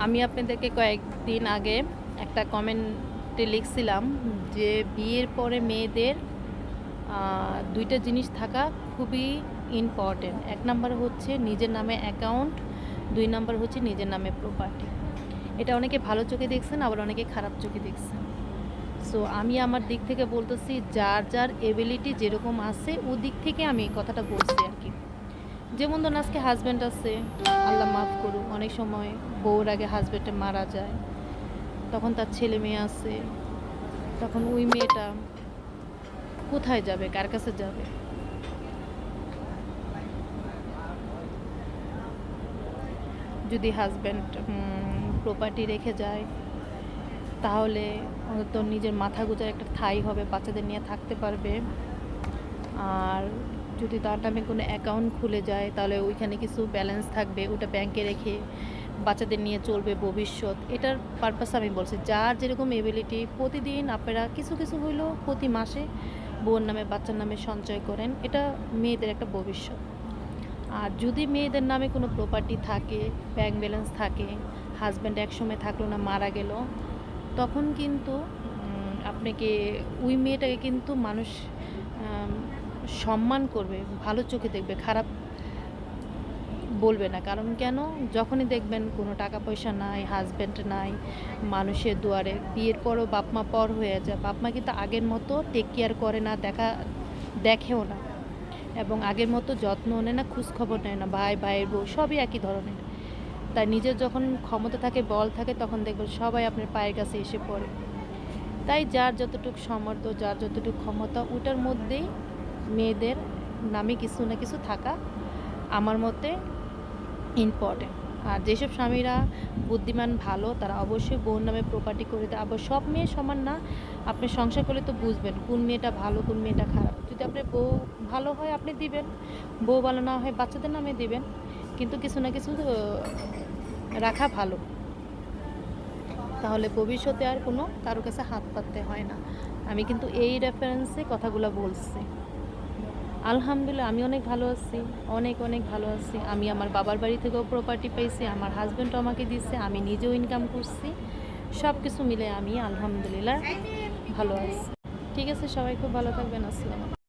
আমি আপনাদেরকে কয়েকদিন আগে একটা কমেন্টে লিখছিলাম যে বিয়ের পরে মেয়েদের দুইটা জিনিস থাকা খুবই ইম্পর্টেন্ট। এক নাম্বার হচ্ছে নিজের নামে অ্যাকাউন্ট, দুই নাম্বার হচ্ছে নিজের নামে প্রপার্টি। এটা অনেকে ভালো চোখে দেখছেন, আবার অনেকে খারাপ চোখে দেখছেন। সো আমি আমার দিক থেকে বলতেছি, যার যার এবিলিটি যেরকম আছে ও দিক থেকে আমি এই কথাটা বলছি আর কি। যেমন ধরুন আজকে হাজব্যান্ড আছে, আল্লাহ মাফ করুক, অনেক সময় বউর আগে হাজব্যান্ডে মারা যায়, তখন তার ছেলে মেয়ে আছে, তখন ওই মেয়েটা কোথায় যাবে, কার কাছে যাবে? যদি হাজব্যান্ড প্রপার্টি রেখে যায়, তাহলে অন্তত নিজের মাথা গোঁজার একটা ঠাঁই হবে, বাচ্চাদের নিয়ে থাকতে পারবে। আর যদি তার নামে কোনো অ্যাকাউন্ট খুলে যায়, তাহলে ওইখানে কিছু ব্যালেন্স থাকবে, ওটা ব্যাংকে রেখে বাচ্চাদের নিয়ে চলবে ভবিষ্যৎ। এটার পারপাস আমি বলছি, যার যেরকম এবিলিটি প্রতিদিন আপনারা কিছু কিছু হইলেও প্রতি মাসে বউর নামে বাচ্চার নামে সঞ্চয় করেন, এটা মেয়েদের একটা ভবিষ্যৎ। আর যদি মেয়েদের নামে কোনো প্রপার্টি থাকে, ব্যাংক ব্যালেন্স থাকে, হাজব্যান্ড একসময় থাকলো না, মারা গেল, তখন কিন্তু আপনাকে ওই মেয়েটাকে কিন্তু মানুষ সম্মান করবে, ভালো চোখে দেখবে, খারাপ বলবে না। কারণ কেন? যখনই দেখবেন কোনো টাকা পয়সা নাই, হাজব্যান্ড নাই, মানুষের দুয়ারে, বিয়ের পরও বাপ মা পর হয়ে যায়, বাপ মা কিন্তু আগের মতো টেক কেয়ার করে না, দেখেও না, এবং আগের মতো যত্ন নেয় না, খোঁজখবর নেয় না। ভাইয়ের বউ সবই একই ধরনের। তাই নিজের যখন ক্ষমতা থাকে, বল থাকে, তখন দেখবেন সবাই আপনার পায়ের কাছে এসে পড়ে। তাই যার যতটুকু সামর্থ্য, যার যতটুকু ক্ষমতা, ওটার মধ্যেই মেয়েদের নামে কিছু না কিছু থাকা আমার মতে ইম্পর্টেন্ট। আর যেসব স্বামীরা বুদ্ধিমান ভালো, তারা অবশ্যই বউর নামে প্রপার্টি করে দেয়। আবার সব মেয়ে সমান না, আপনি সংসার করলে তো বুঝবেন কোন মেয়েটা ভালো, কোন মেয়েটা খারাপ। যদি আপনার বউ ভালো হয় আপনি দিবেন, বউ ভালো না হয় বাচ্চাদের নামে দিবেন, কিন্তু কিছু না কিছু রাখা ভালো, তাহলে ভবিষ্যতে আর কোনো কারো কাছে হাত পাততে হয় না। আমি কিন্তু এই রেফারেন্সে কথাগুলো বলছি। আলহামদুলিল্লাহ আমি অনেক ভালো আছি, অনেক অনেক ভালো আছি। আমি আমার বাবার বাড়ি থেকেও প্রপার্টি পাইছি, আমার হাজব্যান্ডও আমাকে দিচ্ছে, আমি নিজেও ইনকাম করছি। সব কিছু মিলে আমি আলহামদুলিল্লাহ ভালো আছি। ঠিক আছে, সবাই খুব ভালো থাকবেন। আসসালাম।